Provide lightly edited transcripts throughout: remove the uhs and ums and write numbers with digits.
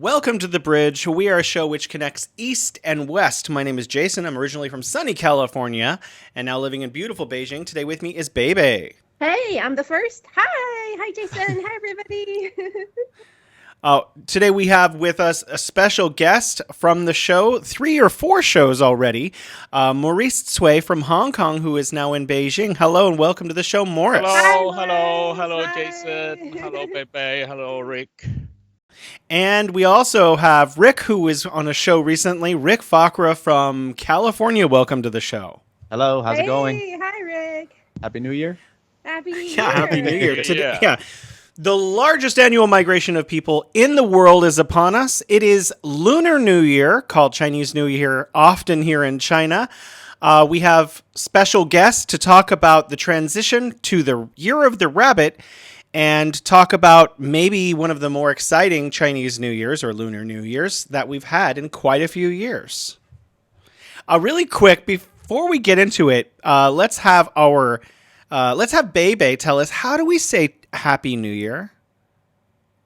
Welcome to The Bridge. We are a show which connects East and West. My name is Jason. I'm originally from sunny California and now living in beautiful Beijing. Today with me is Bebe. Hey, I'm the first. Hi, Jason. Hi, everybody. Today we have with us a special guest from the show, 3 or 4 shows already, Maurice Tsui from Hong Kong, who is now in Beijing. Hello and welcome to the show, Morris. Hi, Hello, Maurice. Jason. Hi. Hello, Pepe. Hello, Rick. And we also have Rick, who was on a show recently, Rick Fakra from California. Welcome to the show. Hello, how's it going? Hey, hi, Rick. Happy New Year. Happy New Year. Yeah, Happy New Year. Today, Yeah. The largest annual migration of people in the world is upon us. It is Lunar New Year, called Chinese New Year, often here in China. We have special guests to talk about the transition to the Year of the Rabbit and talk about maybe one of the more exciting Chinese New Years or Lunar New Years that we've had in quite a few years. Really quick, before we get into it, let's have Bebe tell us, how do we say Happy New Year?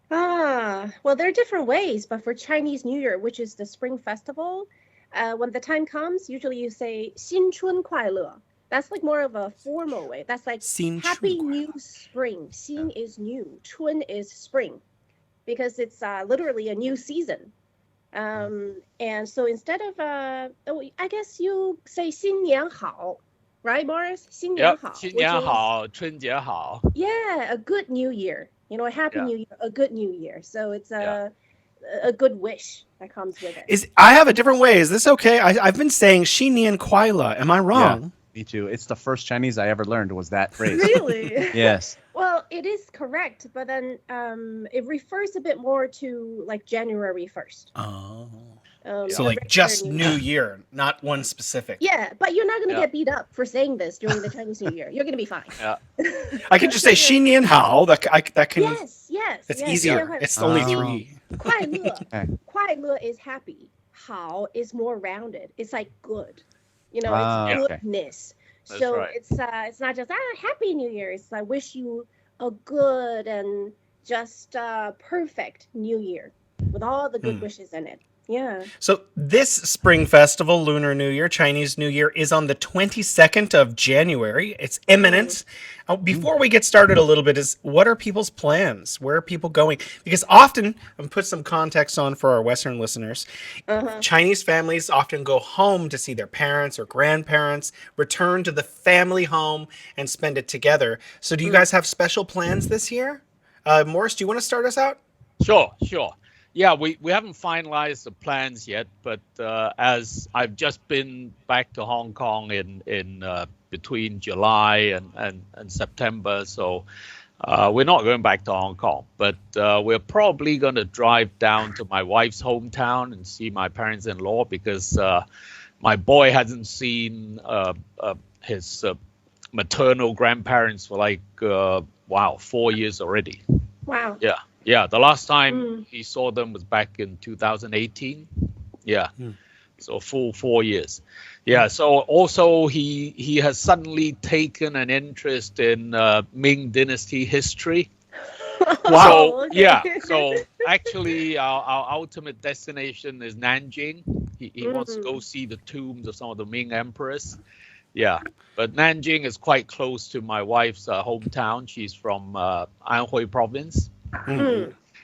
Well, there are different ways, but for Chinese New Year, which is the Spring Festival, when the time comes, usually you say 新春快乐. That's like more of a formal way. That's like 新春 Happy 快乐. New Spring. 新 is new. 春 is spring. Because it's literally a new season. And so instead of, I guess you say 新年好, right, Morris? 新年 Yep. 好, 新 which 年 is- 好，春节好。 Yeah, a good new year. You know, a happy Yeah. new year, a good new year. So it's Yeah. a good wish that comes with it. I have a different way. Is this okay? I've been saying 新年快乐. Am I wrong? Me too. It's the first Chinese I ever learned was that phrase. Really? Yes. Well, it is correct, but then it refers a bit more to like January 1st. Oh. the So like regular just New Year, not one specific. Yeah, but you're not going to Yeah. get beat up for saying this during the Chinese New Year. You're going to be fine. Yeah. I could just say 新年好. That can. Yes. It's yes, easier. yeah, It's only Oh. 3. 快乐. Okay. 快乐 is happy. 好 is more rounded. It's like good. You know, Ah, it's okay. goodness. That's So right. it's not just Happy New Year. It's I wish you a good and just perfect New Year with all the good wishes in it. Yeah. So this spring festival, Lunar New Year, Chinese New Year, is on the 22nd of January. It's imminent. Before we get started a little bit, what are people's plans? Where are people going? Because often, and put some context on for our Western listeners, Chinese families often go home to see their parents or grandparents, return to the family home, and spend it together. So do you guys have special plans this year? Morris, do you want to start us out? Sure. Yeah, we haven't finalized the plans yet, but as I've just been back to Hong Kong in between July and September, so we're not going back to Hong Kong, but we're probably going to drive down to my wife's hometown and see my parents-in-law because my boy hasn't seen his maternal grandparents for like 4 years already. Wow. Yeah, the last time he saw them was back in 2018. Yeah, so full 4 years. Yeah, so also he has suddenly taken an interest in Ming Dynasty history. Wow. So, yeah, so actually our ultimate destination is Nanjing. He wants to go see the tombs of some of the Ming emperors. Yeah, but Nanjing is quite close to my wife's hometown. She's from Anhui province.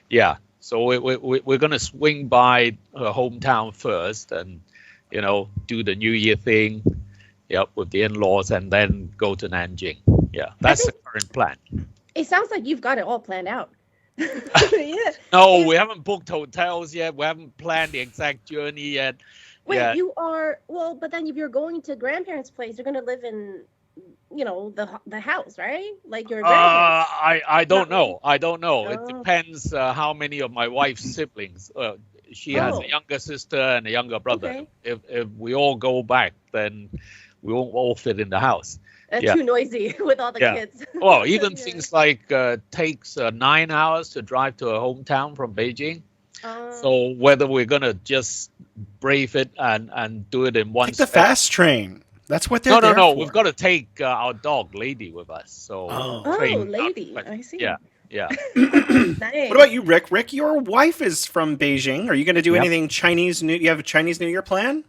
Yeah, so we're going to swing by her hometown first and, do the New Year thing, with the in-laws and then go to Nanjing. Yeah, that's the current plan. It sounds like you've got it all planned out. Yeah. No, we haven't booked hotels yet. We haven't planned the exact journey yet. Wait, Yeah. you are but then if you're going to grandparents' place, you're gonna live in, the house, right? Like your grandparents. I don't know. I don't know. It Oh. depends how many of my wife's siblings. She has Oh. a younger sister and a younger brother. Okay. If we all go back, then we won't all fit in the house. Yeah. Too noisy with all the Yeah. kids. Well, even Yeah. things like takes 9 hours to drive to a hometown from Beijing. Um, So whether we're gonna just brave it and do it in one Take the step- fast train. That's what they're there No. for. We've got to take our dog Lady with us. So Oh. Oh, train- lady. but- I see. Yeah, Yeah. Nice. What about you, Rick? Rick, your wife is from Beijing. Are you going to do Yep. anything Chinese New? You have a Chinese New Year plan?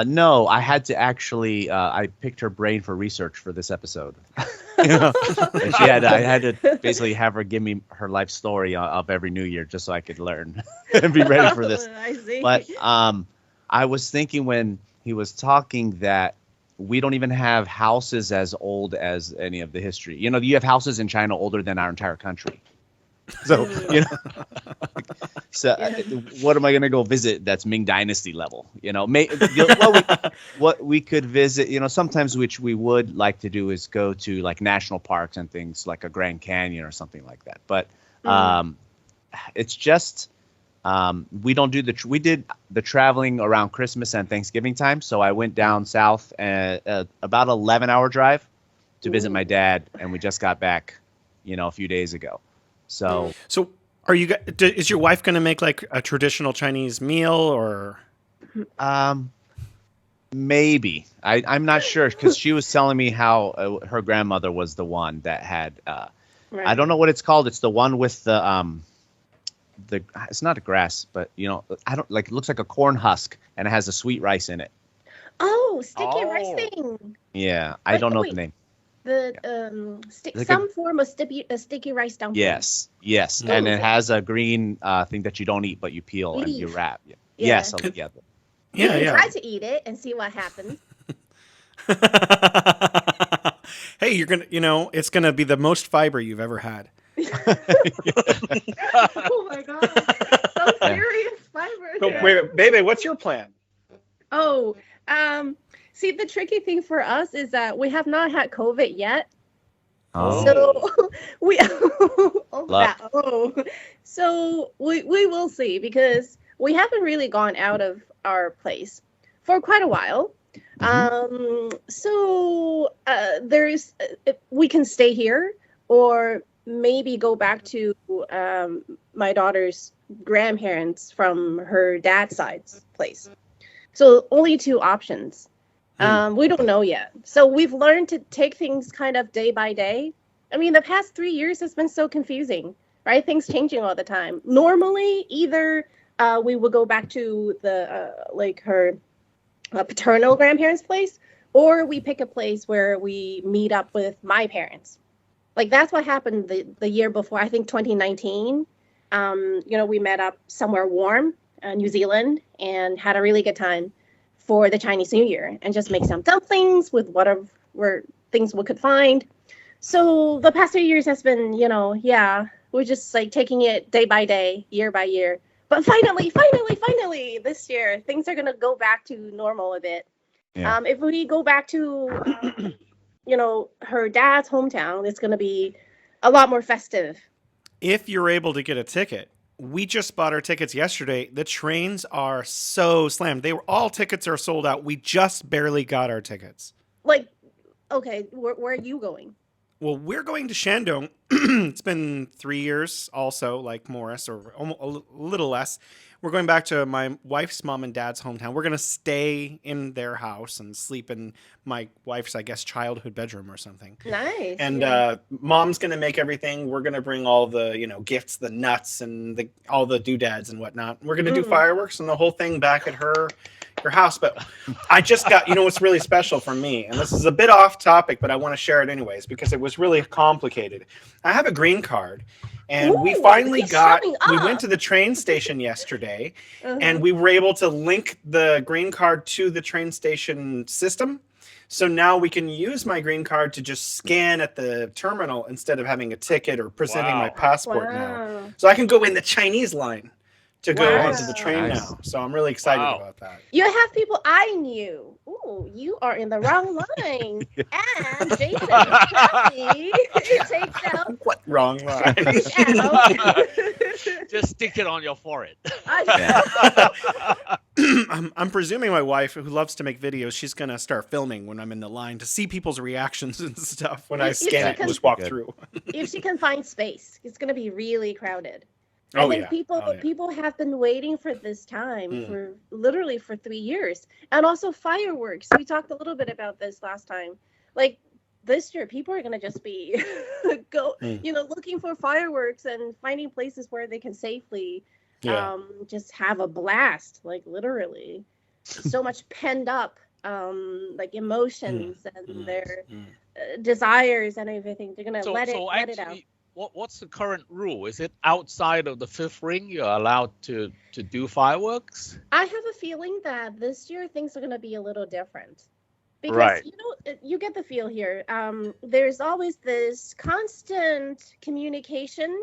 No, I had to actually. I picked her brain for research for this episode. You know? And I had to basically have her give me her life story of every New Year just so I could learn and be ready for this. I see. But I was thinking when he was talking that we don't even have houses as old as any of the history. You know, you have houses in China older than our entire country. So, you know, what am I going to go visit that's Ming Dynasty level? You know, what we could visit, you know, sometimes which we would like to do is go to like national parks and things like a Grand Canyon or something like that. But it's just we don't do we did the traveling around Christmas and Thanksgiving time. So I went down south about 11-hour drive to visit my dad, and we just got back, you know, a few days ago. So are you? Is your wife going to make like a traditional Chinese meal or? Maybe I'm not sure because she was telling me how her grandmother was the one that had. Right. I don't know what it's called. It's the one with the it's not a grass, but you know, I don't like. It looks like a corn husk, and it has a sweet rice in it. Oh, sticky rice thing. Yeah, I don't know the name. The Like some form of sticky rice dumpling. Yes, and it has a green thing that you don't eat, but you peel and you Leaf. wrap. Yeah. Yes, You Yeah, can yeah. try to eat it and see what happens. Hey, you're gonna, you know, it's gonna be the most fiber you've ever had. Oh my god, so serious fiber. Wait, baby, what's your plan? Oh, see, the tricky thing for us is that we have not had COVID yet. Oh. So we Luck. so we will see because we haven't really gone out of our place for quite a while. So there's we can stay here or maybe go back to my daughter's grandparents from her dad's side's place. So only two options. We don't know yet. So we've learned to take things kind of day by day. I mean, the past 3 years has been so confusing, right? Things changing all the time. Normally, either we would go back to the like her paternal grandparents' place, or we pick a place where we meet up with my parents. Like that's what happened the year before. I think 2019. You know, we met up somewhere warm, New Zealand, and had a really good time for the Chinese New Year and just make some dumplings with whatever things we could find. So the past 3 years has been, you know, we're just like taking it day by day, year by year. But finally, this year, things are going to go back to normal a bit. Yeah. If we go back to, you know, her dad's hometown, it's going to be a lot more festive. If you're able to get a ticket, we just bought our tickets yesterday. The trains are so slammed. All tickets are sold out. We just barely got our tickets. Like, okay, where are you going? Well, we're going to Shandong. It's been 3 years also, like Morris, or a little less. We're going back to my wife's mom and dad's hometown. We're going to stay in their house and sleep in my wife's, I guess, childhood bedroom or something. Nice. And yeah. mom's going to make everything. We're going to bring all the, you know, gifts, the nuts, and all the doodads and whatnot. We're going to do fireworks and the whole thing back at her house. But I just got, you know, what's really special for me, and this is a bit off topic, but I want to share it anyways because it was really complicated. I have a green card. And we finally we went to the train station yesterday and we were able to link the green card to the train station system. So now we can use my green card to just scan at the terminal instead of having a ticket or presenting my passport now. So I can go in the Chinese line to go onto the train now. So I'm really excited about that. You have people eyeing you. Ooh, you are in the wrong line. And Jason Kelly takes out. What wrong line? Just stick it on your forehead. I'm presuming my wife, who loves to make videos, she's going to start filming when I'm in the line to see people's reactions and stuff when I scan it and just walk through. If she can find space, it's going to be really crowded. I think people have been waiting for this time for literally for 3 years. And also fireworks. We talked a little bit about this last time. Like this year people are gonna just be looking for fireworks and finding places where they can safely just have a blast, like literally. So much penned up like emotions and their desires and everything. They're gonna let it out. What's the current rule? Is it outside of the fifth ring you're allowed to do fireworks? I have a feeling that this year things are gonna be a little different. Because Right. you get the feel here. There's always this constant communication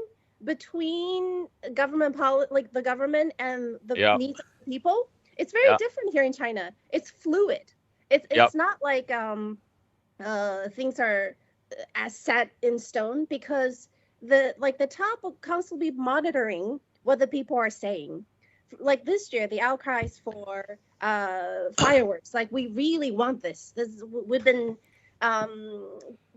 between government like the government and the needs of the people. It's very different here in China. It's fluid. It's not like things are as set in stone, because the top will constantly be monitoring what the people are saying. Like this year, the outcries for fireworks, like we really want this. We've been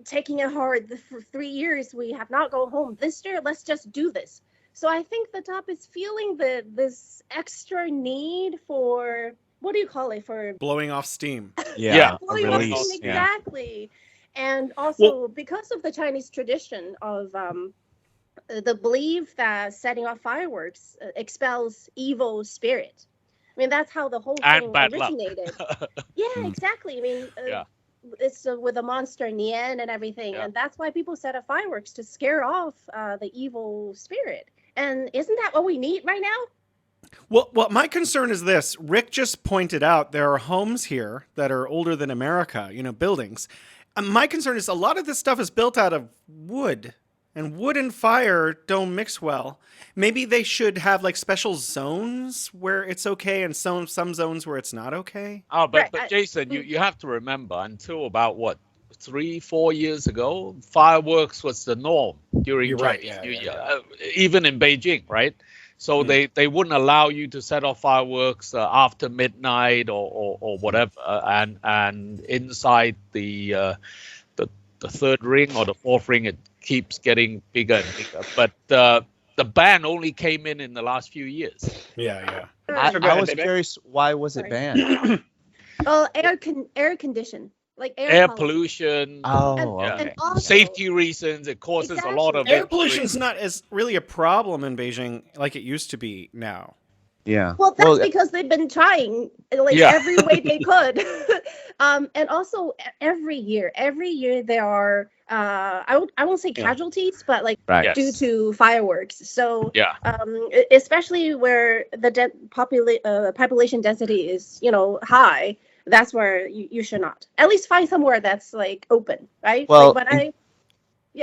taking it hard for 3 years. We have not gone home. This year, let's just do this. So I think the top is feeling this extra need for, what do you call it, for blowing off steam. blowing off steam, exactly. And also because of the Chinese tradition of the belief that setting off fireworks expels evil spirit. I mean, that's how the whole thing originated. Yeah, exactly. I mean, it's with the monster Nian and everything, and that's why people set up fireworks, to scare off the evil spirit. And isn't that what we need right now? Well, my concern is this. Rick just pointed out there are homes here that are older than America, buildings. My concern is a lot of this stuff is built out of wood, and wood and fire don't mix well. Maybe they should have like special zones where it's okay and some zones where it's not okay. Oh, but Jason, you have to remember, until about 3-4 years ago, fireworks was the norm during Chinese New Year, even in Beijing, right? So they wouldn't allow you to set off fireworks after midnight or whatever, and inside the third ring or the fourth ring, it keeps getting bigger and bigger. But the ban only came in the last few years. I was curious, why was it banned? Well, air condition. Like air pollution. And also, safety reasons. It causes a lot of air pollution is not as really a problem in Beijing like it used to be now. Yeah. Well, that's because they've been trying every way they could. And also every year there are I won't say casualties, but due to fireworks. So especially where the population density is high. That's where you should not. At least find somewhere that's open, right? Well, I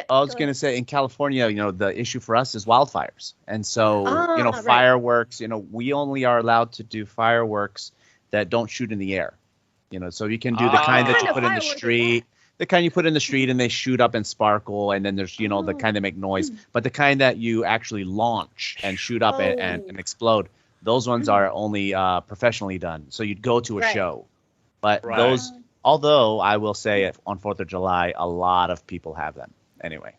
was going to say in California, the issue for us is wildfires. And so, fireworks, we only are allowed to do fireworks that don't shoot in the air. So you can do the kind that you put in the street, the kind you put in the street and they shoot up and sparkle. And then there's, the kind that make noise, but the kind that you actually launch and shoot up and explode. Those ones are only professionally done. So you'd go to a show. But those, although I will say on 4th of July, a lot of people have them anyway.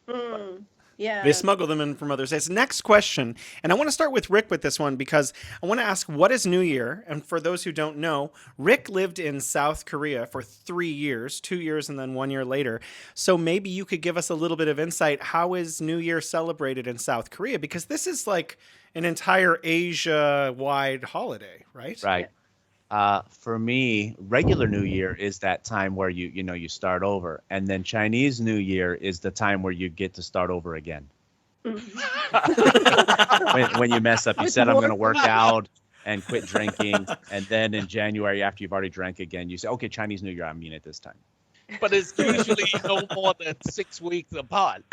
Yeah. They smuggle them in from other states. Next question, and I want to start with Rick with this one because I want to ask, what is New Year? And for those who don't know, Rick lived in South Korea for 3 years, 2 years, and then 1 year later. So maybe you could give us a little bit of insight. How is New Year celebrated in South Korea? Because this is like an entire Asia-wide holiday, right? Right. For me, regular New Year is that time where you start over, and then Chinese New Year is the time where you get to start over again. when you mess up, you said I'm going to work out and quit drinking, and then in January after you've already drank again, you say, okay, Chinese New Year, I mean it this time. But it's usually no more than 6 weeks apart.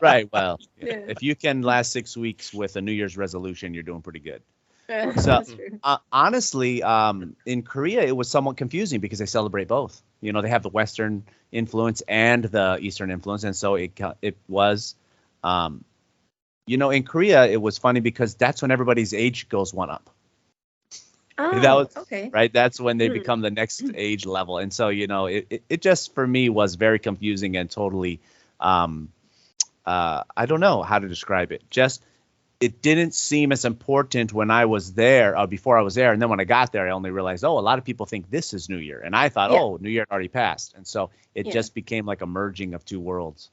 Right. Well, if you can last 6 weeks with a New Year's resolution, you're doing pretty good. So honestly, in Korea, it was somewhat confusing because they celebrate both. They have the Western influence and the Eastern influence. And so it was, in Korea, it was funny because that's when everybody's age goes one up. Oh, that was, okay. Right. That's when they become the next age level. And so, it just for me was very confusing and totally, I don't know how to describe it. Just it didn't seem as important when I was there, before I was there. And then when I got there, I only realized, a lot of people think this is New Year. And I thought, New Year already passed. And so it just became like a merging of two worlds.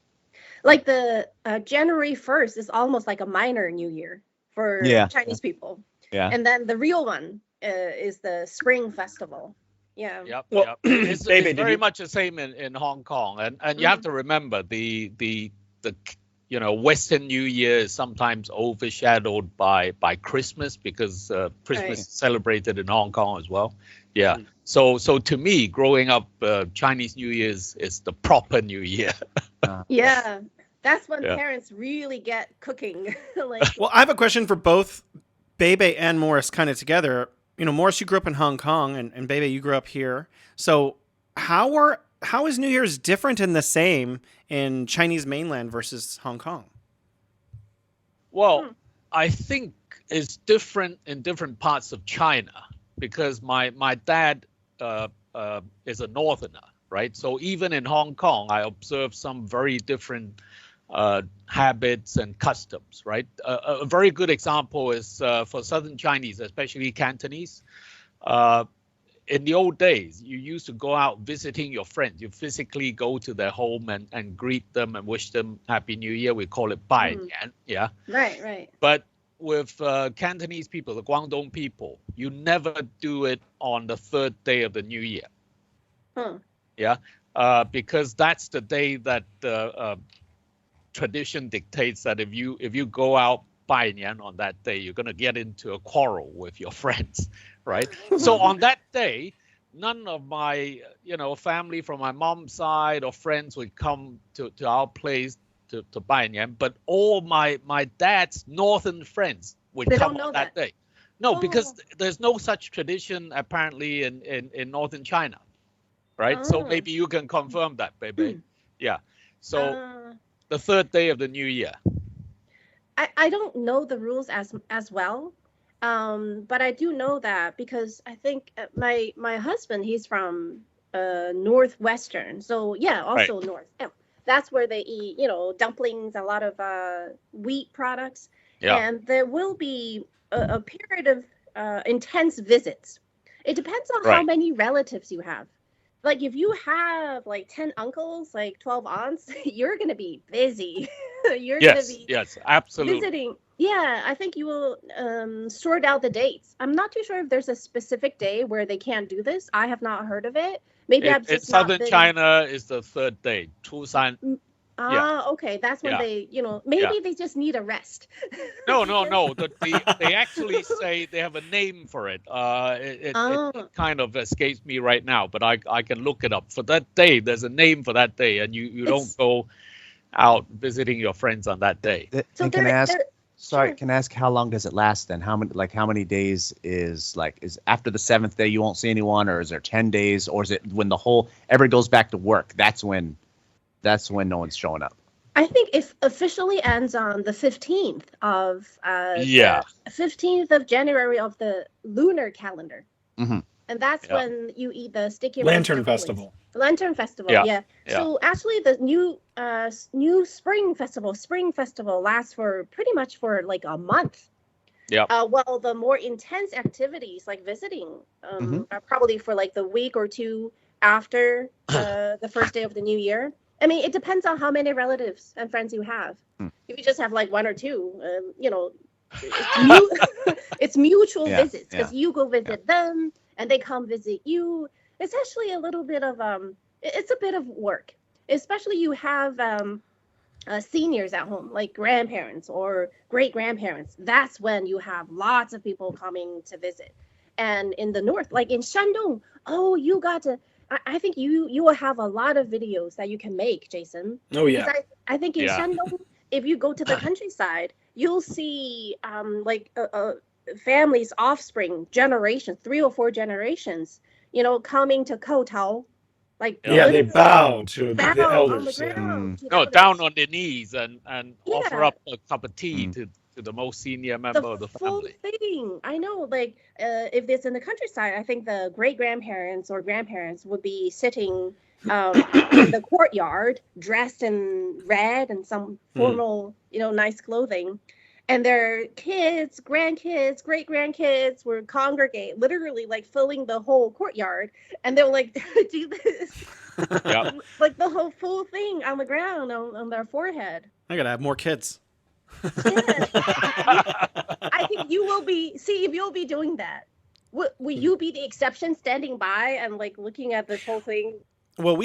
Like the January 1st is almost like a minor New Year for Chinese people. Yeah. And then the real one is the Spring Festival. Yeah. Yep. Well, Yep. It's Baby, very much the same in Hong Kong, and you have to remember the Western New Year is sometimes overshadowed by Christmas, because Christmas is celebrated in Hong Kong as well. Yeah. So to me, growing up, Chinese New Year is the proper New Year. Yeah. That's when parents really get cooking. Well, I have a question for both Bebe and Morris kind of together. Morris, you grew up in Hong Kong, and Bebe, you grew up here. So how is New Year's different and the same in Chinese mainland versus Hong Kong? Well, I think it's different in different parts of China, because my dad is a northerner, right? So even in Hong Kong, I observed some very different habits and customs, right? A very good example is for Southern Chinese, especially Cantonese. In the old days, you used to go out visiting your friends. You physically go to their home and greet them and wish them Happy New Year. We call it Bai Nian, yeah. Right. But with Cantonese people, the Guangdong people, you never do it on the third day of the New Year. Yeah, because that's the day that tradition dictates that if you go out Bai Nian on that day, you're going to get into a quarrel with your friends, right? So on that day, none of my family from my mom's side or friends would come to our place to Bai Nian, but all my dad's northern friends would come on that day. No, because there's no such tradition apparently in northern China, right? So maybe you can confirm that, baby. Yeah. So the third day of the New Year. I don't know the rules as well, but I do know that because I think my husband, he's from northwestern, so also north. That's where they eat dumplings, a lot of wheat products, and there will be a period of intense visits. It depends on how many relatives you have. Like if you have like 10 uncles, like 12 aunts, you're going to be busy. You're going to be absolutely visiting. Yeah, I think you will sort out the dates. I'm not too sure if there's a specific day where they can't do this. I have not heard of it. Maybe I've just Southern China is the third day, Chusan. Okay. That's when they, maybe they just need a rest. No. They actually say they have a name for it. It kind of escapes me right now, but I can look it up. For that day, there's a name for that day, and you don't go out visiting your friends on that day. So can I ask how long does it last then? How many days is after the 7th day you won't see anyone, or is there 10 days, or is it when everybody goes back to work? That's when no one's showing up. I think it officially ends on the 15th of the 15th of January of the lunar calendar. Mm-hmm. And that's when you eat the sticky Lantern Festival. Lantern Festival, So actually the new Spring Festival lasts for pretty much for like a month. Yeah. Well, the more intense activities like visiting are probably for like the week or two after the first day of the new year. I mean, it depends on how many relatives and friends you have. If you just have like one or two, it's mutual visits because you go visit them and they come visit you. It's actually a little bit of it's a bit of work, especially you have seniors at home, like grandparents or great grandparents. That's when you have lots of people coming to visit. And in the north, like in Shandong, you got to. I think you will have a lot of videos that you can make, Jason. Oh yeah. I think in Shandong, if you go to the countryside, you'll see families, offspring, generations, 3 or 4 generations, coming to kowtow. They bow to the elders. Down on their knees and offer up a cup of tea to the most senior member of the family. The full thing. I know, if it's in the countryside, I think the great-grandparents or grandparents would be sitting in the courtyard, dressed in red and some formal, nice clothing. and their kids, grandkids, great grandkids were congregate, literally like filling the whole courtyard, and they'll like do this, Yeah. like the whole full thing on the ground on their forehead. I gotta have more kids. Yes, I think you will be. See, if you'll be doing that, will you be the exception, standing by and like looking at this whole thing? Well,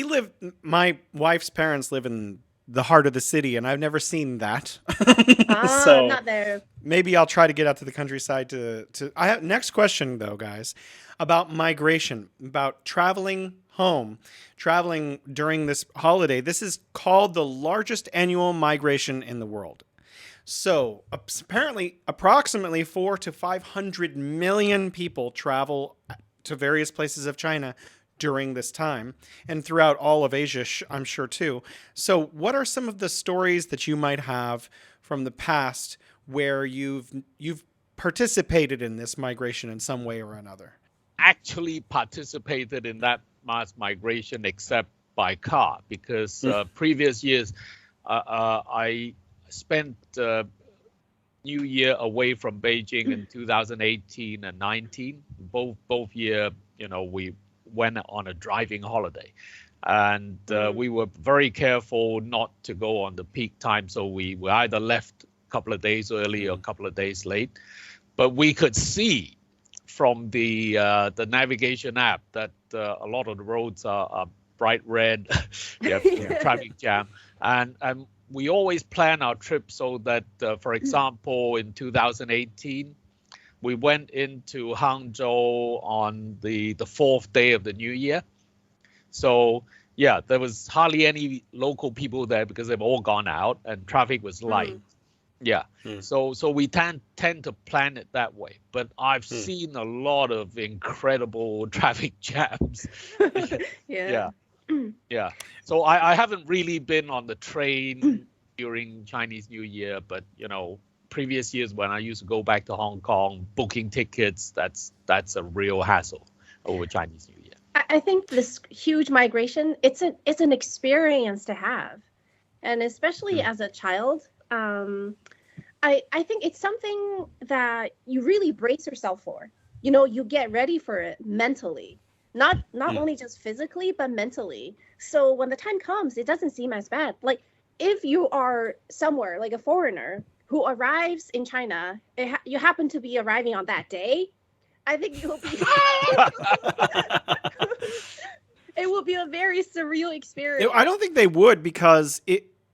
my wife's parents live in the heart of the city, and I've never seen that. So Not there. maybe I'll try to get out to the countryside I have next question though, guys, about migration, about traveling home, traveling during this holiday. This is called the largest annual migration in the world. So apparently, approximately 400 to 500 million people travel to various places of China during this time, and throughout all of Asia, I'm sure too. So, what are some of the stories that you might have from the past where you've participated in this migration in some way or another? Actually participated in that mass migration except by car, because previous years I spent New Year away from Beijing in 2018 and 19. Both year, we went on a driving holiday, and we were very careful not to go on the peak time. So we either left a couple of days early or a couple of days late, but we could see from the navigation app that a lot of the roads are bright red, traffic jam, and we always plan our trip so that, for example, in 2018, we went into Hangzhou on the fourth day of the new year. So yeah, there was hardly any local people there because they've all gone out and traffic was light. Yeah. So we tend to plan it that way. But I've seen a lot of incredible traffic jams. Yeah. Yeah. So I haven't really been on the train during Chinese New Year, but previous years when I used to go back to Hong Kong, booking tickets, that's a real hassle over Chinese New Year. I think this huge migration, it's an experience to have, and especially as a child, I think it's something that you really brace yourself for. You get ready for it mentally, not only just physically but mentally. So when the time comes, it doesn't seem as bad. Like if you are somewhere like a foreigner who arrives in China, you happen to be arriving on that day, I think it will be it will be a very surreal experience. I don't think they would, because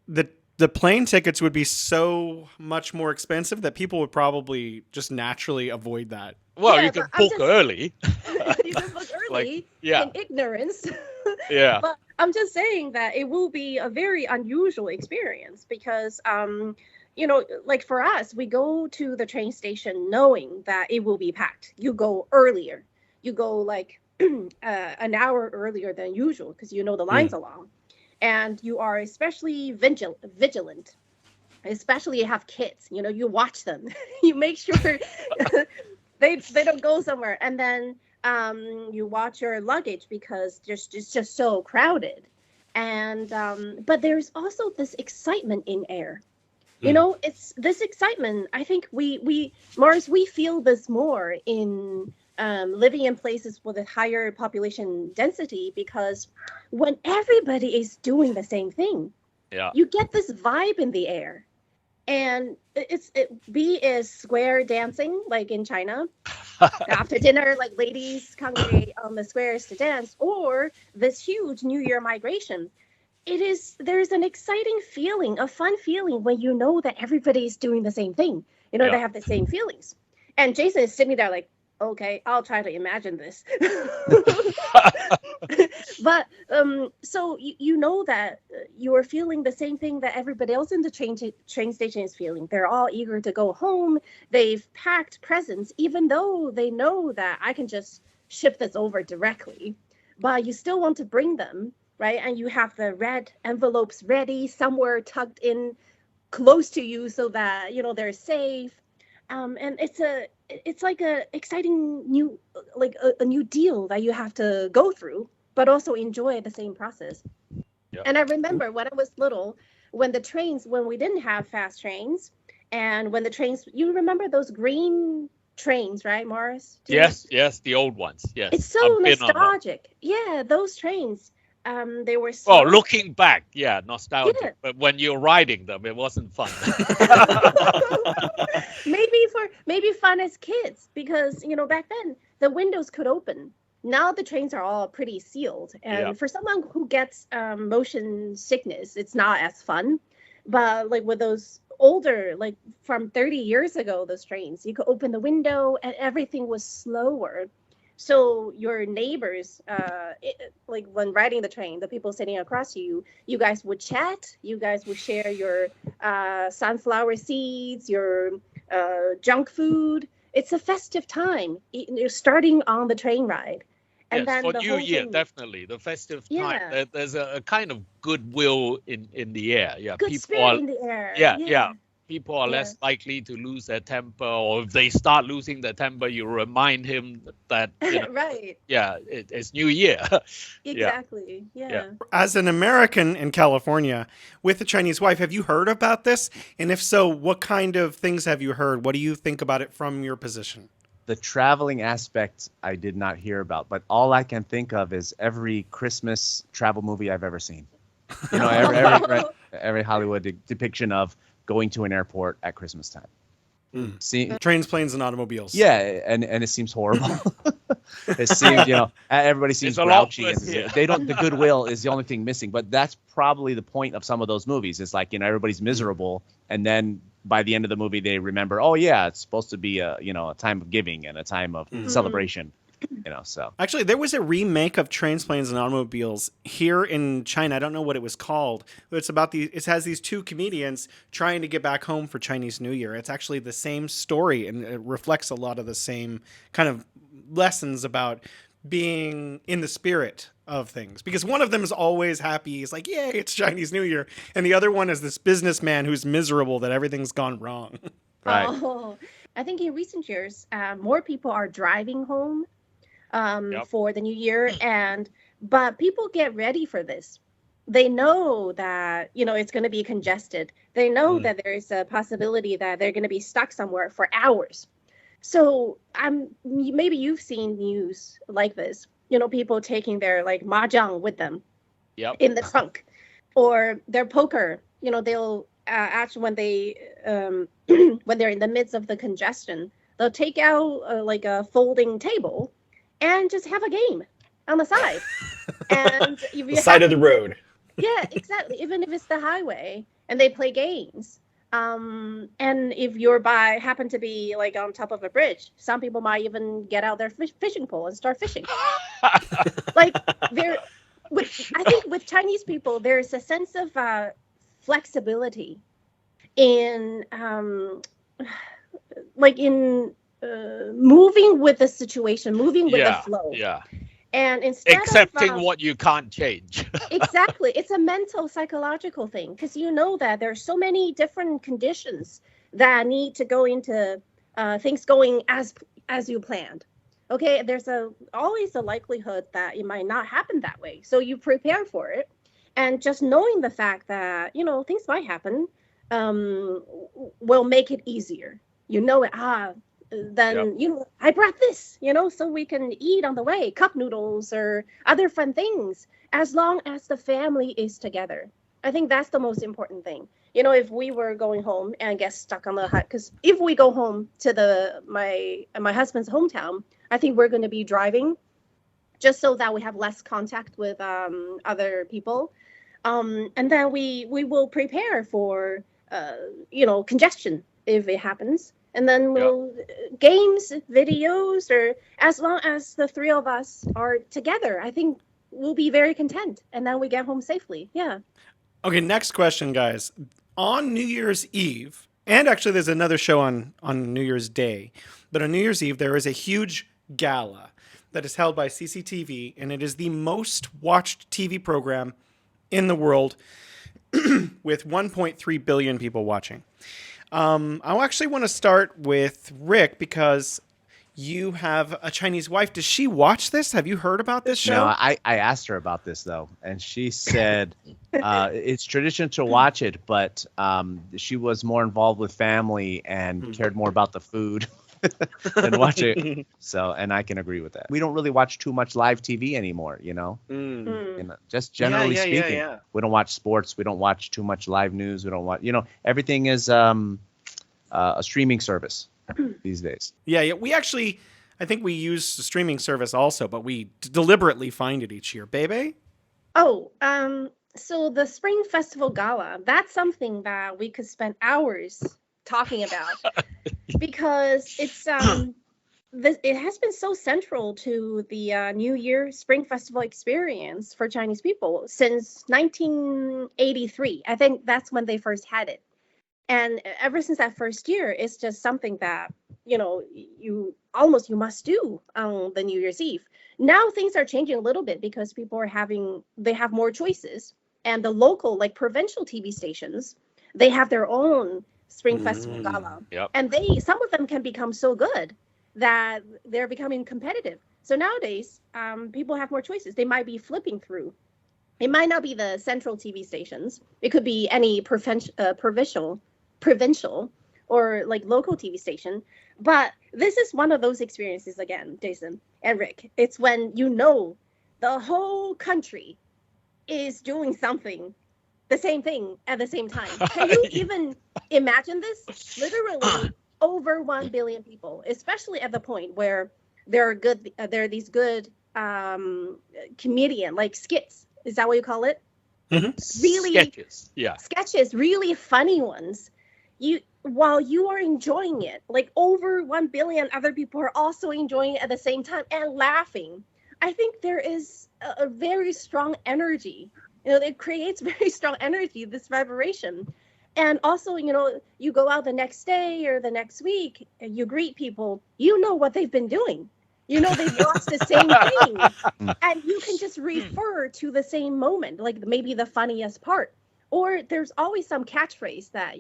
the plane tickets would be so much more expensive that people would probably just naturally avoid that. Well, you can book early. You can book early in ignorance. Yeah. But I'm just saying that it will be a very unusual experience because, like for us, we go to the train station knowing that it will be packed. You go earlier. You go like an hour earlier than usual because the lines are long. And you are especially vigilant, especially you have kids. You watch them. You make sure they don't go somewhere. And then you watch your luggage because it's just so crowded. And but there's also this excitement in air. It's this excitement. I think we feel this more in living in places with a higher population density, because when everybody is doing the same thing, you get this vibe in the air. And B is square dancing, like in China. After dinner, like ladies congregate on the squares to dance, or this huge New Year migration. There's an exciting feeling, a fun feeling when you know that everybody is doing the same thing. They have the same feelings. And Jason is sitting there like, okay, I'll try to imagine this. But so you know that you are feeling the same thing that everybody else in the train station is feeling. They're all eager to go home. They've packed presents, even though they know that I can just ship this over directly. But you still want to bring them, right? And you have the red envelopes ready, somewhere tucked in close to you so that, they're safe. And it's like a exciting new, like a new deal that you have to go through, but also enjoy the same process. Yeah. And I remember when I was little, when we didn't have fast trains And when the trains, you remember those green trains, right, Morris? Yes, the old ones. Yes, It's so I've been on them. nostalgic. Yeah, those trains. They were Well, slow. looking back, yeah, nostalgic. Yeah. But when you're riding them, it wasn't fun. Maybe fun as kids, because back then the windows could open. Now the trains are all pretty sealed, and Yeah. for someone who gets motion sickness, it's not as fun. But like with those older, like from 30 years ago, those trains, you could open the window and everything was slower. So your neighbors, like when riding the train, the people sitting across you guys would chat. You guys would share your sunflower seeds, your junk food. It's a festive time. You're starting on the train ride, and Yes, then for the New whole Year, thing. definitely. The festive time, Yeah, there's a kind of goodwill in the air. Yeah, good people spirit are, in the air. yeah. People are Yeah. less likely to lose their temper, or if they start losing their temper, you remind him that, Right. yeah, it's New Year. Yeah, Exactly. yeah. Yeah. As an American in California with a Chinese wife, have you heard about this? And if so, what kind of things have you heard? What do you think about it from your position? The traveling aspect I did not hear about, but all I can think of is every Christmas travel movie I've ever seen. Every Hollywood depiction of going to an airport at Christmas time. See, Trains, planes, and automobiles. yeah, and it seems horrible. It seems, everybody seems It's a lot grouchy, worse and here. they don't. The goodwill is the only thing missing. But that's probably the point of some of those movies. It's like everybody's miserable, and then by the end of the movie they remember, oh yeah, it's supposed to be a time of giving and a time of celebration. So Actually, there was a remake of Trains, Planes, and Automobiles here in China. I don't know what it was called. But it's about it has these two comedians trying to get back home for Chinese New Year. It's actually the same story, and it reflects a lot of the same kind of lessons about being in the spirit of things. Because one of them is always happy. He's like, yay, it's Chinese New Year. And the other one is this businessman who's miserable that everything's gone wrong. right. Oh, I think in recent years, more people are driving home Yep. for the new year, but people get ready for this. They know that it's going to be congested. They know that there is a possibility that they're going to be stuck somewhere for hours. So maybe you've seen news like this. People taking their like mahjong with them Yep. in the trunk, or their poker. They'll actually when they're in the midst of the congestion, they'll take out like a folding table and just have a game on the side. And if you The side of the road. yeah, exactly. Even if it's the highway, and they play games. And if you're happen to be like on top of a bridge, some people might even get out their fishing pole and start fishing. Like I think with Chinese people, there's a sense of flexibility in moving with the situation, moving with the flow. Yeah. And instead Accepting of what you can't change. exactly, it's a mental psychological thing, because that there are so many different conditions that need to go into things going as you planned. Okay, there's always a likelihood that it might not happen that way, so you prepare for it. And just knowing the fact that things might happen will make it easier. Then I brought this, so we can eat on the way, cup noodles or other fun things, as long as the family is together. I think that's the most important thing. If we were going home and get stuck on the hut, because if we go home to my husband's hometown, I think we're going to be driving, just so that we have less contact with other people, and then we will prepare for congestion if it happens. And then we'll games, videos, or as long as the three of us are together, I think we'll be very content. And then we get home safely. Yeah. Okay, next question, guys. On New Year's Eve, and actually there's another show on New Year's Day, but on New Year's Eve, there is a huge gala that is held by CCTV, and it is the most watched TV program in the world with 1.3 billion people watching. I actually want to start with Rick, because you have a Chinese wife. Does she watch this? Have you heard about this show? No, I asked her about this though, and she said it's tradition to watch it, but she was more involved with family and cared more about the food than watch it. So, and I can agree with that. We don't really watch too much live TV anymore, you know. Just generally speaking, we don't watch sports. We don't watch too much live news. We don't watch, everything is a streaming service these days. Yeah. We actually, I think we use the streaming service also, but we deliberately find it each year. Bebe? Oh, so the Spring Festival Gala, that's something that we could spend hours talking about because it's it has been so central to the New Year Spring Festival experience for Chinese people since 1983. I think that's when they first had it. And ever since that first year, it's just something that, you must do on the New Year's Eve. Now things are changing a little bit because people they have more choices. And the local, like provincial TV stations, they have their own Spring Festival Gala. Yep. And some of them can become so good that they're becoming competitive. So nowadays, people have more choices. They might be flipping through. It might not be the central TV stations. It could be any provincial or like local TV station. But this is one of those experiences again, Jason and Rick. It's when the whole country is doing something, the same thing at the same time. Can you even imagine this? Literally over 1 billion people, especially at the point where there are these good comedian like skits. Is that what you call it? Mm-hmm. Really sketches, really funny ones. While you are enjoying it, like over 1 billion other people are also enjoying it at the same time and laughing. I think there is a very strong energy. It creates very strong energy, this vibration. And also, you go out the next day or the next week and you greet people, what they've been doing. They've watched the same thing. And you can just refer to the same moment, like maybe the funniest part. Or there's always some catchphrase that,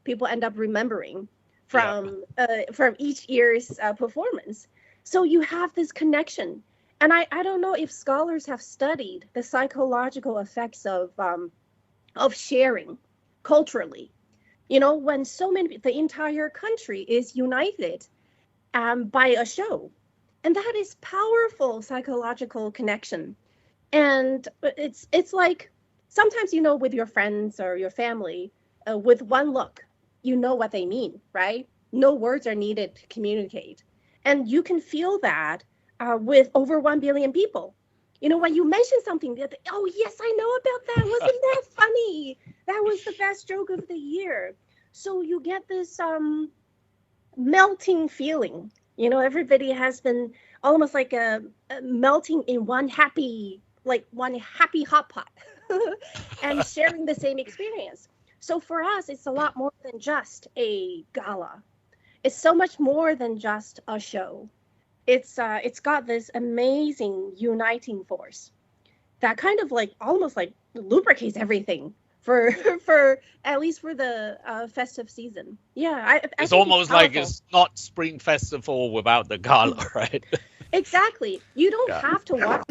people end up remembering from each year's performance. So you have this connection. And I don't know if scholars have studied the psychological effects of sharing culturally. When the entire country is united by a show. And that is powerful psychological connection. And it's like sometimes, with your friends or your family, with one look, what they mean, right? No words are needed to communicate. And you can feel that with over 1 billion people. When you mention something, oh, yes, I know about that. Wasn't that funny? That was the best joke of the year. So you get this melting feeling. Everybody has been almost like a melting in one happy hot pot and sharing the same experience. So for us, it's a lot more than just a gala. It's so much more than just a show. It's got this amazing uniting force that kind of almost lubricates everything for at least for the festive season. Yeah, it's almost like it's not Spring Festival without the gala, right? Exactly. You don't have to watch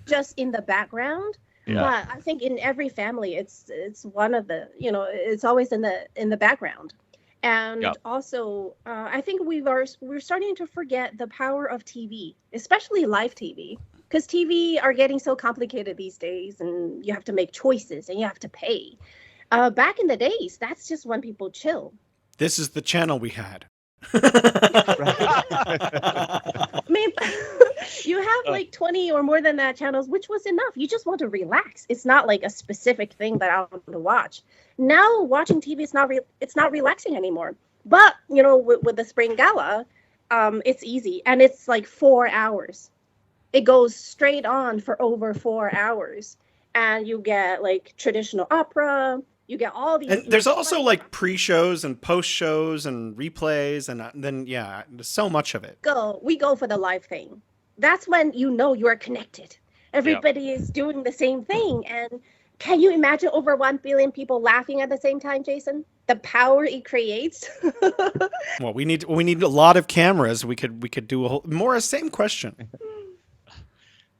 just in the background. Yeah. But I think in every family, it's one of the, it's always in the background. And also, I think we're starting to forget the power of TV, especially live TV, because TV are getting so complicated these days, and you have to make choices and you have to pay. Back in the days, that's just when people chill. This is the channel we had. I mean, you have 20 or more than that channels, which was enough. You just want to relax. It's not like a specific thing that I want to watch. Now watching TV is it's not relaxing anymore. But with the Spring Gala, it's easy, and it's 4 hours. It goes straight on for over 4 hours, and you get traditional opera. You get all these. And there's also pre-shows and post-shows and replays, and then there's so much of it. We go for the live thing. That's when you are connected. Everybody is doing the same thing, and can you imagine over 1 billion people laughing at the same time, Jason? the power it creates. Well, we need a lot of cameras. We could do a whole more same question.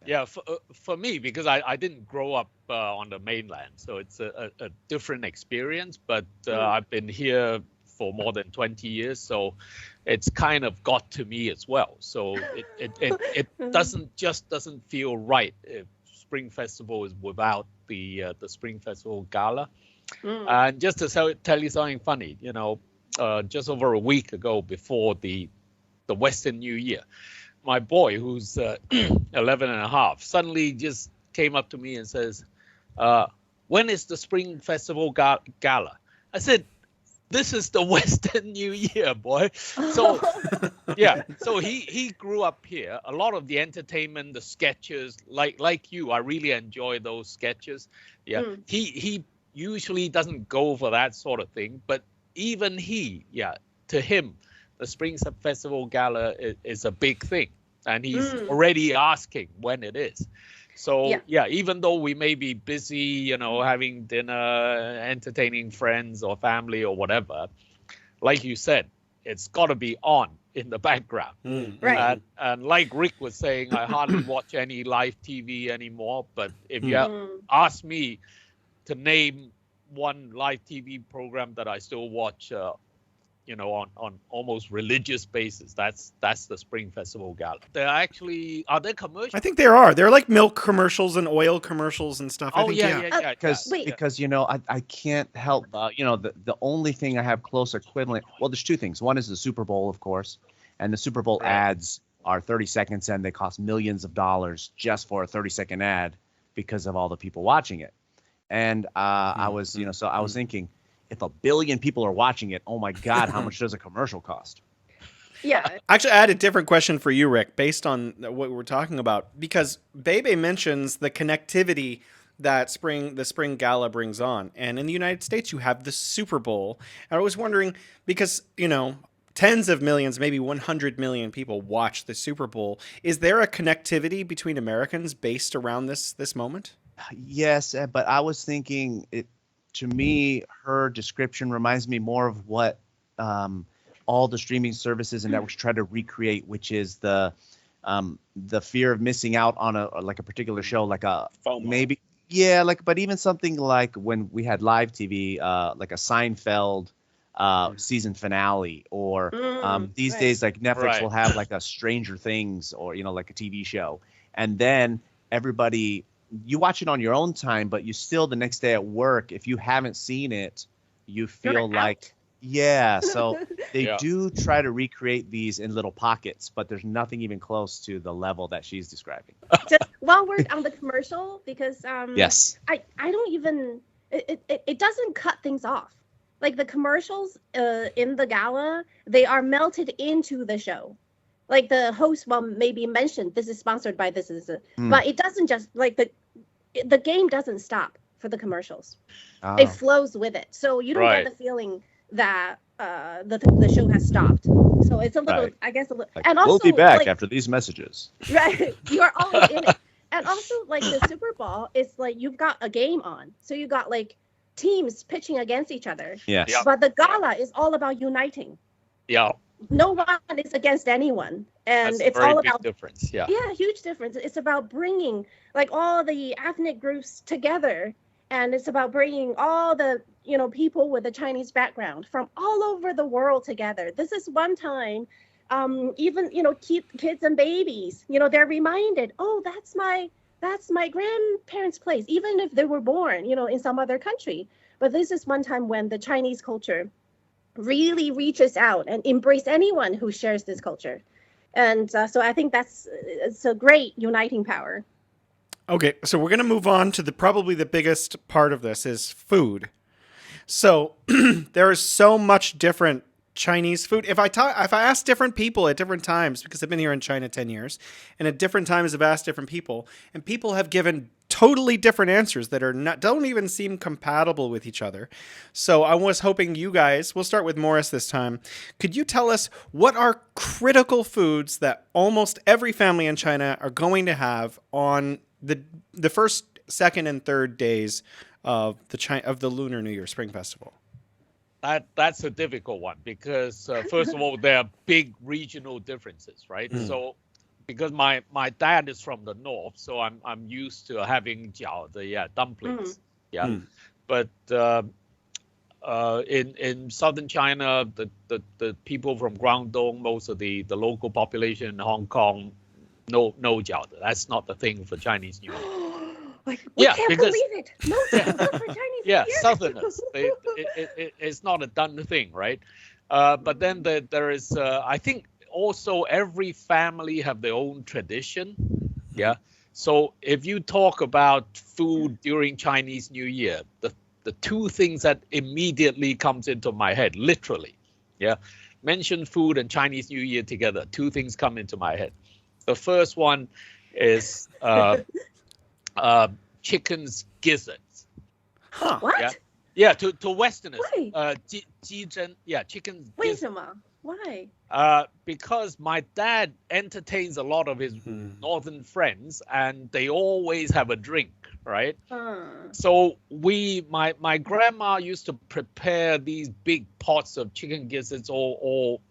Yeah, for me, because I didn't grow up on the mainland, so it's a different experience. But I've been here for more than 20 years, so it's kind of got to me as well. So it doesn't feel right if Spring Festival is without the Spring Festival Gala. And just to tell you something funny, just over a week ago, before the Western New Year, my boy, who's 11 and a half, suddenly just came up to me and says, when is the Spring Festival Gala? I said, this is the Western New Year, boy. So, yeah. So he grew up here. A lot of the entertainment, the sketches, like you, I really enjoy those sketches. Yeah. He usually doesn't go for that sort of thing. But even to him, the Spring Festival Gala is a big thing, and he's already asking when it is. So even though we may be busy, having dinner, entertaining friends or family or whatever, like you said, it's got to be on in the background. Right. And like Rick was saying, I hardly watch any live TV anymore. But if you ask me to name one live TV program that I still watch, on almost religious basis, that's the Spring Festival Gala. Are there commercials? I think there are. They're like milk commercials and oil commercials and stuff. Oh, I think, yeah. Because I can't help the only thing I have close equivalent. Well, there's two things. One is the Super Bowl, of course, and the Super Bowl ads are 30 seconds and they cost millions of dollars just for a 30-second ad because of all the people watching it. And I was thinking, if 1 billion people are watching it, oh my God, how much does a commercial cost? Yeah. Actually, I had a different question for you, Rick, based on what we're talking about, because Bebe mentions the connectivity that the Spring Gala brings on. And in the United States, you have the Super Bowl. And I was wondering, because, tens of millions, maybe 100 million people watch the Super Bowl. Is there a connectivity between Americans based around this moment? Yes, but I was thinking to me, her description reminds me more of what all the streaming services and networks try to recreate, which is the fear of missing out on a particular show, like a FOMO. Maybe, but even something like when we had live TV, like a Seinfeld season finale, or these days, like Netflix will have like a Stranger Things, or like a TV show, and then everybody. You watch it on your own time, but you still the next day at work, if you haven't seen it, you feel like, so they do try to recreate these in little pockets, but there's nothing even close to the level that she's describing. Just while we're on the commercial, because yes, I don't even, it doesn't cut things off. Like the commercials in the gala, they are melted into the show. Like the host will maybe mention this is sponsored by this, but it doesn't just like the game doesn't stop for the commercials. Oh. It flows with it, so you don't get the feeling that the show has stopped. So it's a little, I guess, a little. Like, and also, we'll be back after these messages. Right, you are always in it, and also like the Super Bowl is like you've got a game on, so you got like teams pitching against each other. Yes. Yep. But the gala is all about uniting. Yeah. No one is against anyone, and That's it's a very all big about difference. Yeah, huge difference. It's about bringing like all the ethnic groups together, and it's about bringing all the people with a Chinese background from all over the world together. This is one time, even kids and babies, they're reminded, oh, that's my grandparents' place, even if they were born in some other country. But this is one time when the Chinese culture really reaches out and embrace anyone who shares this culture. And so I think it's a great uniting power. Okay, so we're going to move on to probably the biggest part of this is food. So there is so much different Chinese food. If I ask different people at different times, because I've been here in China 10 years, and at different times I've asked different people, and people have given totally different answers that don't even seem compatible with each other. So I was hoping you guys, we'll start with Morris this time. Could you tell us what are critical foods that almost every family in China are going to have on the first, second, and third days of the Lunar New Year Spring Festival? that's a difficult one because first of all, there are big regional differences, right? So because my dad is from the north, so I'm used to having dumplings, but in southern China, the people from Guangdong, most of the local population in Hong Kong, no jiaozi. That's not the thing for Chinese New Year. We can't believe it. No jiaozi for Chinese New Year. Southerners. It's not a done thing, right? But then there is, I think, also every family have their own tradition. Yeah. So if you talk about food during Chinese New Year, the two things that immediately comes into my head, literally, mention food and Chinese New Year together. Two things come into my head. The first one is chicken's gizzards. Huh. What? Yeah, to Westerners. Why? Chicken's gizzards. 为什么? Why? Because my dad entertains a lot of his northern friends, and they always have a drink, right? So my grandma used to prepare these big pots of chicken gizzards, all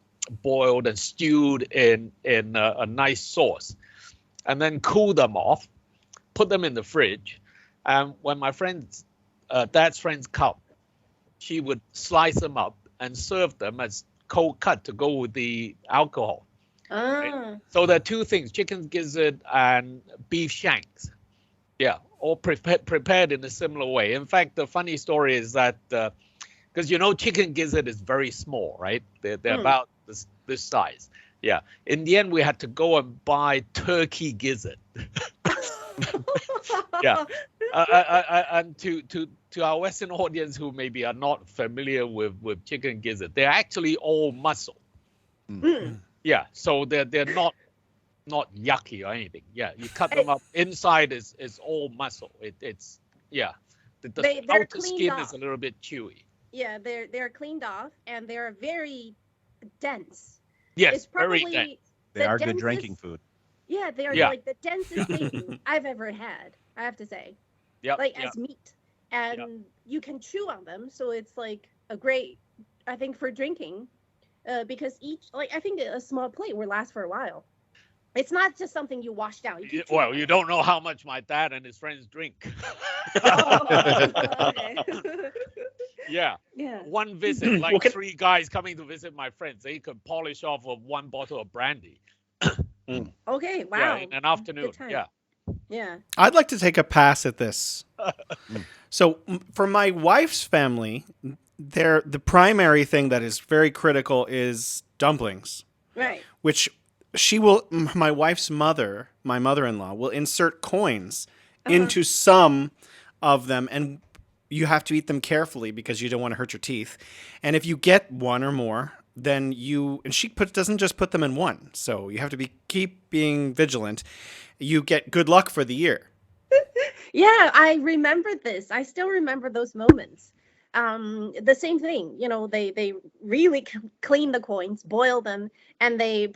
boiled and stewed in a nice sauce, and then cool them off, put them in the fridge, and when my dad's friends come, she would slice them up and serve them as cold cut to go with the alcohol. Right? So there are two things: chicken gizzard and beef shanks. Yeah, all prepared in a similar way. In fact, the funny story is that because chicken gizzard is very small, right? They're about this size. Yeah. In the end, we had to go and buy turkey gizzard. Yeah. And to our Western audience who maybe are not familiar with chicken gizzard, they're actually all muscle. Yeah. So they're not yucky or anything. Yeah. You cut them up. Inside is all muscle. It's the outer skin is a little bit chewy. Yeah, they're cleaned off and they're very dense. Yes, it's probably very dense. They are good drinking food. Yeah, they're like the densest thing I've ever had, I have to say. Yeah. As meat. And you can chew on them, so it's like a great, I think, for drinking, because I think a small plate will last for a while. It's not just something you wash down. Well, you don't know how much my dad and his friends drink. Okay. Yeah. One visit, like 3 guys coming to visit my friends, they could polish off of 1 bottle of brandy. Okay, wow. Yeah, in an afternoon. Yeah. I'd like to take a pass at this. So for my wife's family, the primary thing that is very critical is dumplings. Right. Which my wife's mother, my mother-in-law, will insert coins into some of them, and you have to eat them carefully because you don't want to hurt your teeth. And if you get one or more, then she doesn't just put them in one, so you have to keep being vigilant. You get good luck for the year. Yeah, I remember this. I still remember those moments. The same thing, they really clean the coins, boil them, and they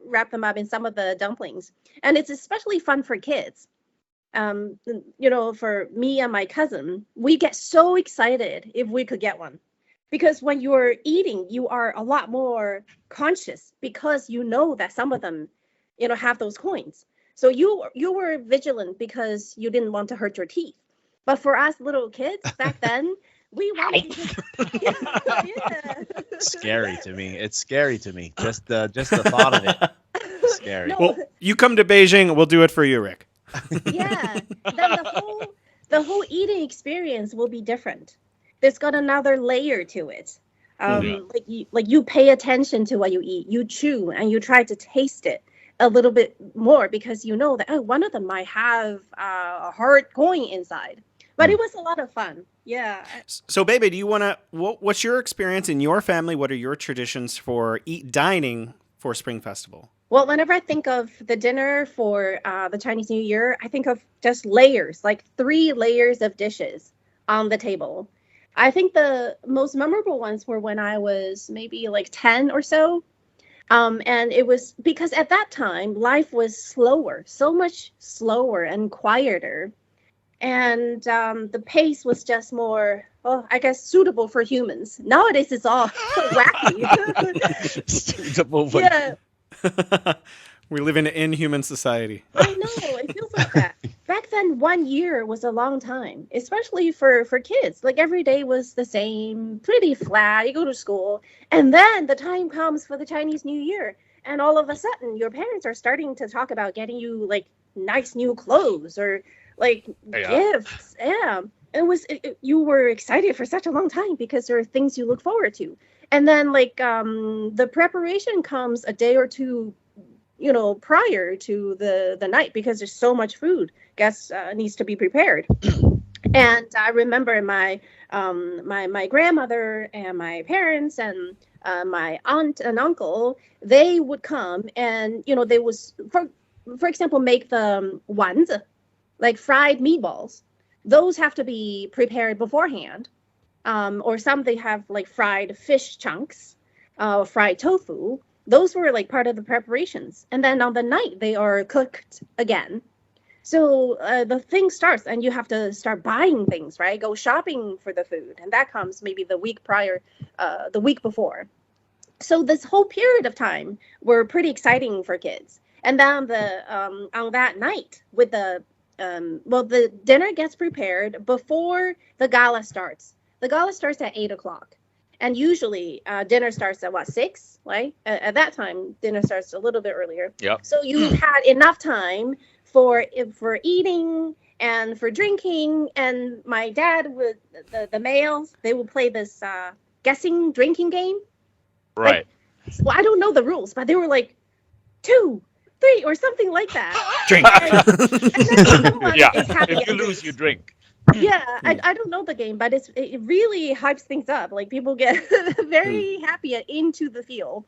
wrap them up in some of the dumplings. And it's especially fun for kids. For me and my cousin, we get so excited if we could get one. Because when you're eating, you are a lot more conscious because you know that some of them, have those coins. So you were vigilant because you didn't want to hurt your teeth. But for us little kids back then, we wanted to Scary to me. It's scary to me. Just the thought of it. Scary. No. Well, you come to Beijing, we'll do it for you, Rick. Yeah. Then the whole eating experience will be different. There's got another layer to it. Like you pay attention to what you eat. You chew and you try to taste it a little bit more because you know that one of them might have a hard coin inside. But it was a lot of fun. Yeah. So, baby, do you want to? What's your experience in your family? What are your traditions for dining for Spring Festival? Well, whenever I think of the dinner for the Chinese New Year, I think of just layers, like 3 layers of dishes on the table. I think the most memorable ones were when I was maybe like 10 or so. And it was because at that time, life was slower, so much slower and quieter. and the pace was just more, I guess, suitable for humans. Nowadays, it's all wacky. Yeah, We live in an inhuman society. I know. It feels like that. Back then, 1 year was a long time, especially for kids. Like every day was the same, pretty flat. You go to school, and then the time comes for the Chinese New Year, and all of a sudden, your parents are starting to talk about getting you like nice new clothes or like gifts. Yeah, you were excited for such a long time because there are things you look forward to, and then like the preparation comes a day or two, prior to the night, because there's so much food guests needs to be prepared. And I remember my grandmother and my parents and my aunt and uncle, they would come, and they was for example make the wanzi, like fried meatballs. Those have to be prepared beforehand. Or some they have like fried fish chunks, fried tofu. Those were like part of the preparations. And then on the night, they are cooked again. So the thing starts, and you have to start buying things, right? Go shopping for the food. And that comes maybe the week prior, the week before. So this whole period of time were pretty exciting for kids. And then on that night, with the dinner gets prepared before the gala starts. The gala starts at 8 o'clock. And usually dinner starts at 6, right? At that time, dinner starts a little bit earlier. Yep. So you had enough time for eating and for drinking. And my dad would, the males, they would play this guessing drinking game. Right. Well, I don't know the rules, but they were like 2, 3, or something like that. Drink. And then someone Yeah. is happy If you at lose, this. you drink. Yeah, I don't know the game, but it really hypes things up. Like people get very happy and into the feel.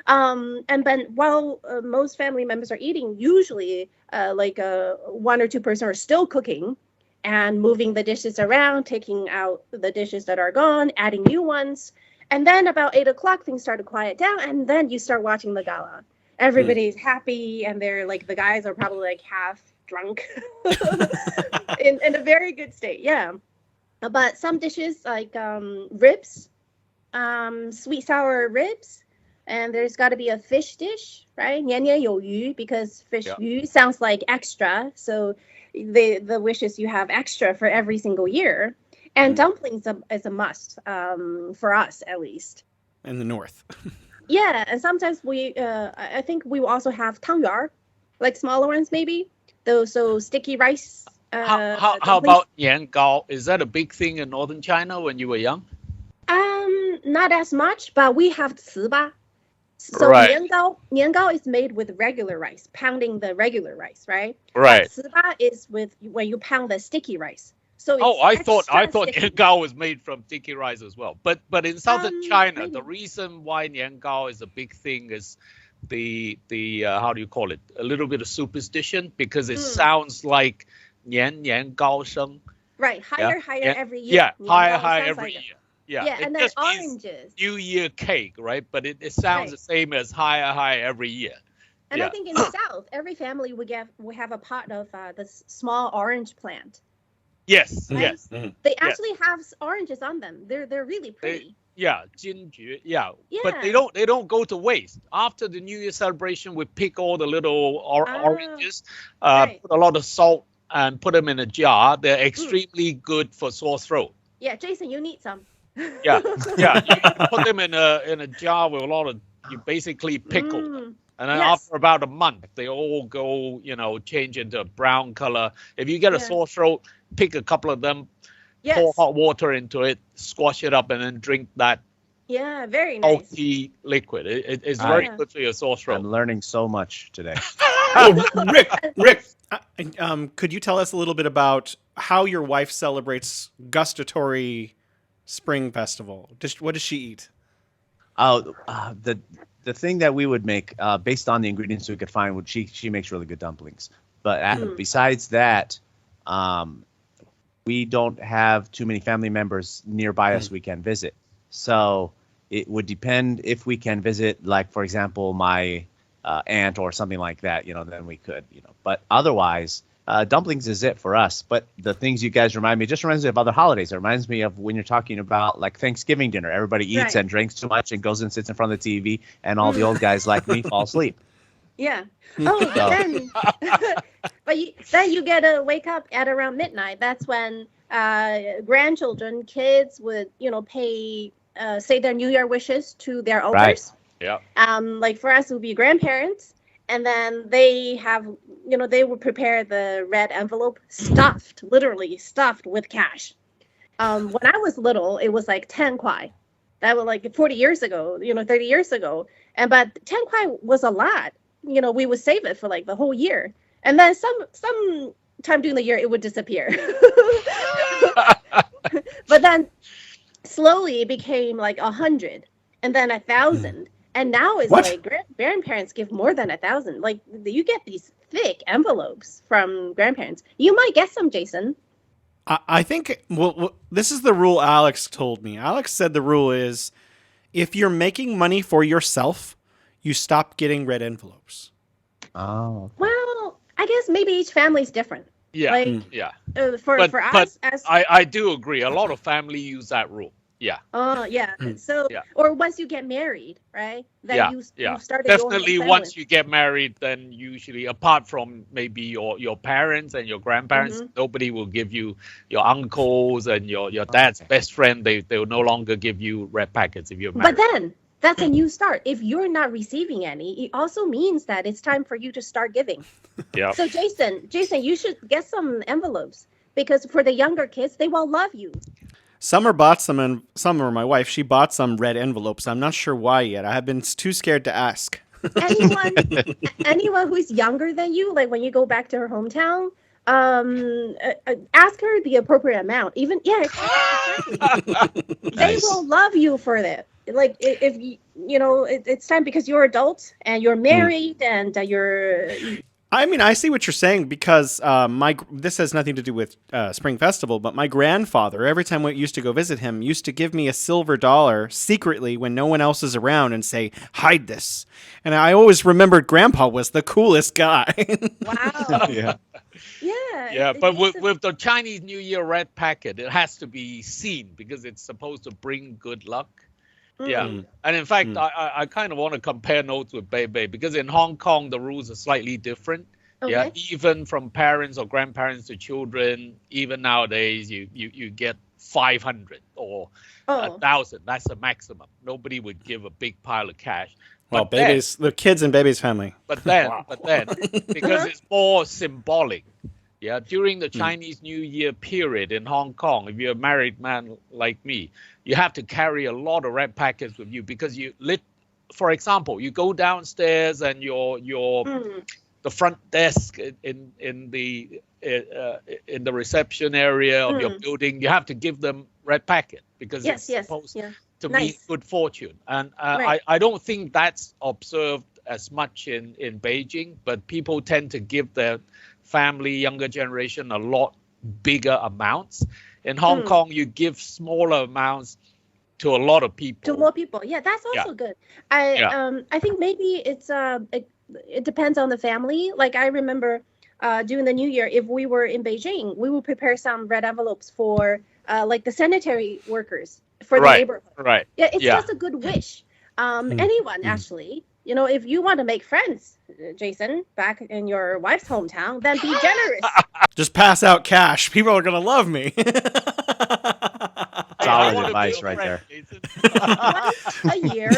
And then while most family members are eating, usually like 1 or 2 person are still cooking and moving the dishes around, taking out the dishes that are gone, adding new ones. And then about 8 o'clock, things start to quiet down, and then you start watching the gala. Everybody's happy, and they're like, the guys are probably like half drunk in a very good state. Yeah. But some dishes like ribs, sweet sour ribs, and there's got to be a fish dish, right? 年年有余, because fish yu sounds like extra. So the wish is you have extra for every single year. And dumplings is a must, for us at least. In the north. Yeah, and sometimes I think we will also have 汤圆儿, like smaller ones maybe. Those sticky rice. How about Yan Gao? Is that a big thing in northern China when you were young? Not as much, but we have 糍粑. So Right. 年糕 is made with regular rice, pounding the regular rice, right? Right. 糍粑is when you pound the sticky rice. So it's I thought sticky. Yan Gao was made from sticky rice as well. But in southern China, maybe. the reason why Yan Gao is a big thing is the how do you call it? A little bit of superstition, because it sounds like Nian Nian Gao Sheng. Right, higher every year. Yeah, 年糕 high sounds every like it. year. Yeah, Yeah, it and then just means oranges. New Year cake, right? But it sounds Right. the same as high every year. And Yeah. I think in the South, every family would have a pot of this small orange plant. Yes, Right? yes. They actually have oranges on them. They're really pretty. Yeah, Jinju, yeah. But Yeah. they don't go to waste. After the New Year celebration, we pick all the little oranges, right. put a lot of salt, and put them in a jar. They're extremely good for sore throat. Yeah, Jason, you need some. Yeah, yeah. You put them in a jar with a lot of, you basically pickle them. And then Yes. after about a month, they all go, change into a brown color. If you get a Yeah. sore throat, pick a couple of them, Yes. pour hot water into it, squash it up, and then drink that Yeah, very nice. salty liquid. It's very Yeah. good for your sore I'm throat. learning so much today. Oh, Rick, could you tell us a little bit about how your wife celebrates gustatory spring festival? What does she eat? Oh, the thing that we would make, based on the ingredients we could find, she makes really good dumplings. But besides that, we don't have too many family members nearby us we can visit. So it would depend if we can visit, like, for example, my aunt or something like that, then we could, But otherwise, dumplings is it for us. But the things you guys remind me, just reminds me of other holidays. It reminds me of when you're talking about like Thanksgiving dinner. Everybody eats Right. and drinks too much and goes and sits in front of the TV, and all the old guys like me fall asleep. Yeah. Oh, but then, then you get to wake up at around midnight. That's when grandchildren, kids would, pay, say their New Year wishes to their elders. Right. Yeah. Like for us, it would be grandparents, and then they have, they would prepare the red envelope stuffed, literally stuffed with cash. When I was little, it was like 10 kwai. That was like 40 years ago, 30 years ago. But 10 kwai was a lot. We would save it for like the whole year. And then some time during the year, it would disappear. But then slowly it became like 100 and then 1,000. And now it's like grandparents give more than 1,000. Like you get these thick envelopes from grandparents. You might get some, Jason. I think, well, this is the rule Alex told me. Alex said the rule is if you're making money for yourself, you stop getting red envelopes. Oh. Well, I guess maybe each family's different. Yeah. Like, Yeah. For us, as I do agree. A lot of family use that rule. Yeah. oh yeah. So or once you get married, right? Then you started Definitely going once you get married, then usually apart from maybe your parents and your grandparents, nobody will give you your uncles and your dad's best friend. They will no longer give you red packets if you're married. But then that's a new start. If you're not receiving any, it also means that it's time for you to start giving. Yeah. So Jason, you should get some envelopes because for the younger kids, they will love you. Summer bought some, and Summer, my wife, she bought some red envelopes. I'm not sure why yet. I have been too scared to ask. Anyone who's younger than you, like when you go back to her hometown, ask her the appropriate amount. Even exactly. They will love you for that. Like if it's time because you're adults and you're married and you're. I mean, I see what you're saying because this has nothing to do with Spring Festival, but my grandfather, every time we used to go visit him, used to give me a silver dollar secretly when no one else is around and say, hide this. And I always remembered Grandpa was the coolest guy. Wow. Yeah. Yeah, but with the Chinese New Year red packet, it has to be seen because it's supposed to bring good luck. Yeah, and in fact, I kind of want to compare notes with Beibei because in Hong Kong the rules are slightly different. Okay. Yeah, even from parents or grandparents to children, even nowadays you get 500 or 1,000. That's the maximum. Nobody would give a big pile of cash. Well, the kids in Baby's family. But then, because it's more symbolic. Yeah, during the Chinese New Year period in Hong Kong, if you're a married man like me, you have to carry a lot of red packets with you because for example, you go downstairs and the front desk in the reception area of your building, you have to give them red packet because it's supposed to mean good fortune. And I don't think that's observed as much in Beijing, but people tend to give their family, younger generation, a lot bigger amounts. In Hong Kong, you give smaller amounts to a lot of people. To more people, yeah, that's also good. I think maybe it depends on the family. Like I remember during the New Year, if we were in Beijing, we would prepare some red envelopes for like the sanitary workers for the neighborhood. Right. Yeah, it's just a good wish. Anyone actually. If you want to make friends, Jason, back in your wife's hometown, then be generous. Just pass out cash. People are going to love me. Solid advice right there. Once a year,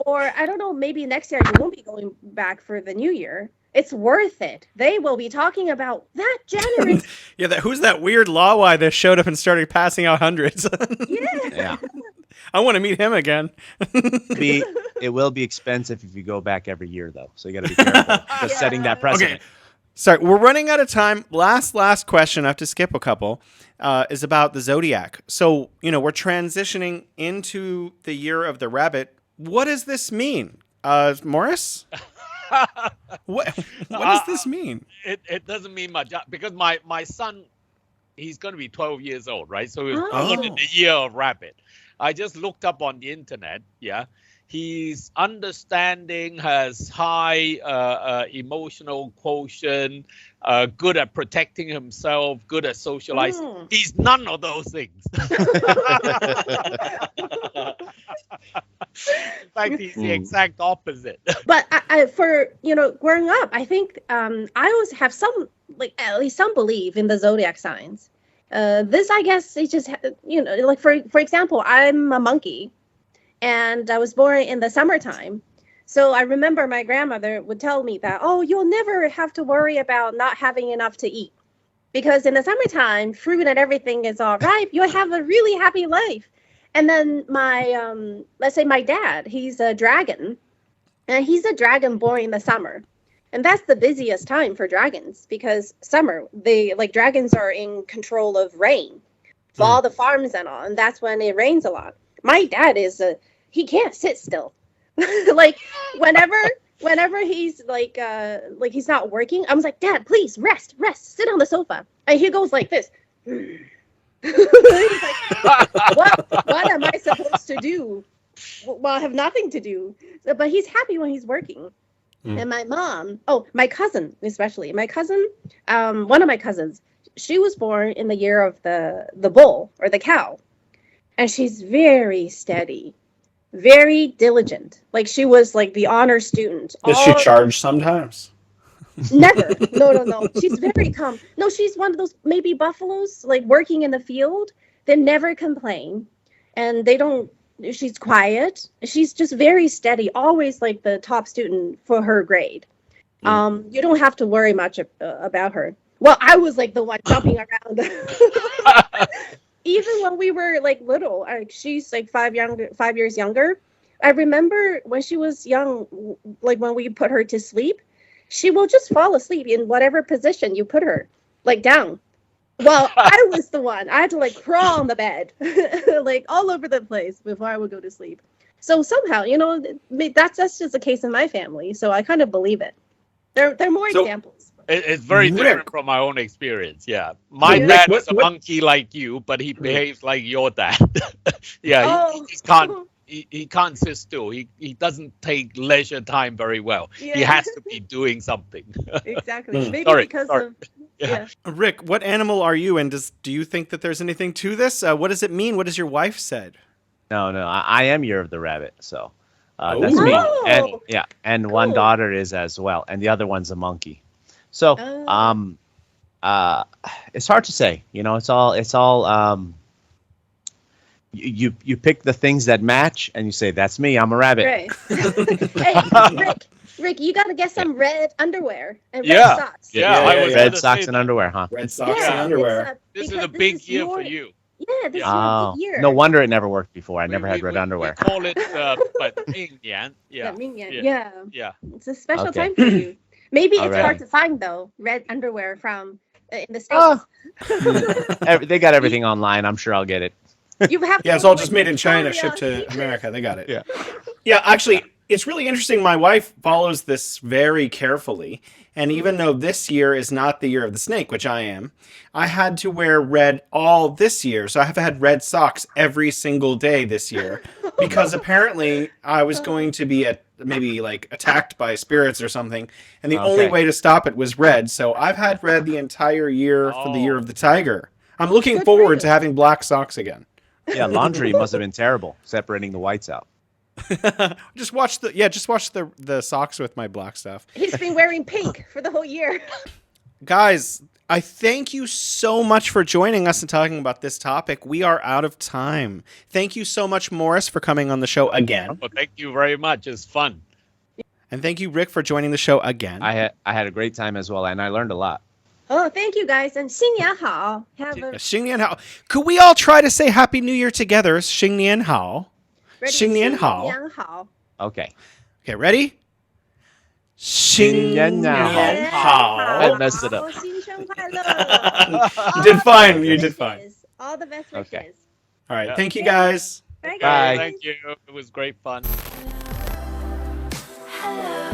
or I don't know, maybe next year you won't be going back for the New Year. It's worth it. They will be talking about that generous. Who's that weird Lawai that showed up and started passing out hundreds? Yeah. I want to meet him again. It will be expensive if you go back every year, though. So you got to be careful. Just setting that precedent. Okay. Sorry, we're running out of time. Last question. I have to skip a couple. Is about the zodiac. So we're transitioning into the year of the rabbit. What does this mean, Morris? What does this mean? It doesn't mean much because my son, he's going to be 12 years old, right? So he's born in the year of rabbit. I just looked up on the internet. Yeah, He's understanding, has high emotional quotient, good at protecting himself, good at socializing. He's none of those things. In fact, he's the exact opposite. But I for growing up, I think I always have some at least some belief in the zodiac signs. This I guess it just like for example, I'm a monkey, and I was born in the summertime. So I remember my grandmother would tell me that, oh, you'll never have to worry about not having enough to eat, because in the summertime, fruit and everything is all ripe. You'll have a really happy life. And then my, let's say my dad, he's a dragon, and he's a dragon born in the summer. And that's the busiest time for dragons, because summer, dragons are in control of rain for all the farms and all. And that's when it rains a lot. My dad he can't sit still. Like whenever he's he's not working, I was like, Dad, please rest, sit on the sofa. And he goes like this. He's like, what am I supposed to do? Well, I have nothing to do. But he's happy when he's working. And my mom, my cousin, especially my cousin, one of my cousins, she was born in the year of the bull or the cow, and she's very steady, very diligent. Like she was like the honor student. Does she charge sometimes? Never. No. She's very calm. No, she's one of those maybe buffaloes, like working in the field. They never complain, and she's quiet. She's just very steady, always like the top student for her grade. You don't have to worry much about her. Well, I was like the one jumping around. Even when we were like little, she's like 5 years younger. I remember when she was young, like when we put her to sleep, she will just fall asleep in whatever position you put her, like down. Well, I was the one. I had to like crawl on the bed, like all over the place before I would go to sleep. So somehow, that's just a case in my family. So I kind of believe it. There are more examples. It's very different from my own experience. Yeah, my dad was a monkey like you, but he behaves like your dad. Yeah, he just can't. He can't sit still. He doesn't take leisure time very well. Yeah. He has to be doing something. Exactly. Maybe because of. Yeah. Rick, what animal are you, and do you think that there's anything to this? What does it mean? What has your wife said? No, I am year of the rabbit, so that's me. And one daughter is as well, and the other one's a monkey. So it's hard to say. It's all. You pick the things that match, and you say, "That's me. I'm a rabbit." Right. Hey, Rick, you got to get some red underwear and red socks. Yeah, red socks and underwear, huh? Red socks and underwear. This is a big year for you. Yeah, this is a big year. No wonder it never worked before. I never had red underwear. We call it Mingyan. Yeah. Yeah. It's a special time for you. Maybe it's hard to find though, red underwear from in the States. They got everything online. I'm sure I'll get it. It's all just made in China, shipped to America. They got it. Yeah. Actually, it's really interesting. My wife follows this very carefully, and even though this year is not the year of the snake, which I am, I had to wear red all this year. So I have had red socks every single day this year because apparently I was going to be maybe like attacked by spirits or something, and the only way to stop it was red. So I've had red the entire year for the year of the tiger. I'm looking forward to having black socks again. Yeah, laundry must have been terrible, separating the whites out. Just watch the socks with my black stuff. He's been wearing pink for the whole year. Guys, I thank you so much for joining us and talking about this topic. We are out of time. Thank you so much, Morris, for coming on the show again. Well, thank you very much. It's fun. And thank you, Rick, for joining the show again. I had a great time as well, and I learned a lot. Oh, thank you, guys, and 新年好. Xing Nian Hao. Could we all try to say Happy New Year together? 新年好. 新年好. Okay. Okay, ready? 新年好. I messed it up. 新春快乐. You did fine. You did fine. All the best wishes. Okay. All right. Thank you, guys. Bye, Bye. Thank you. It was great fun. Hello.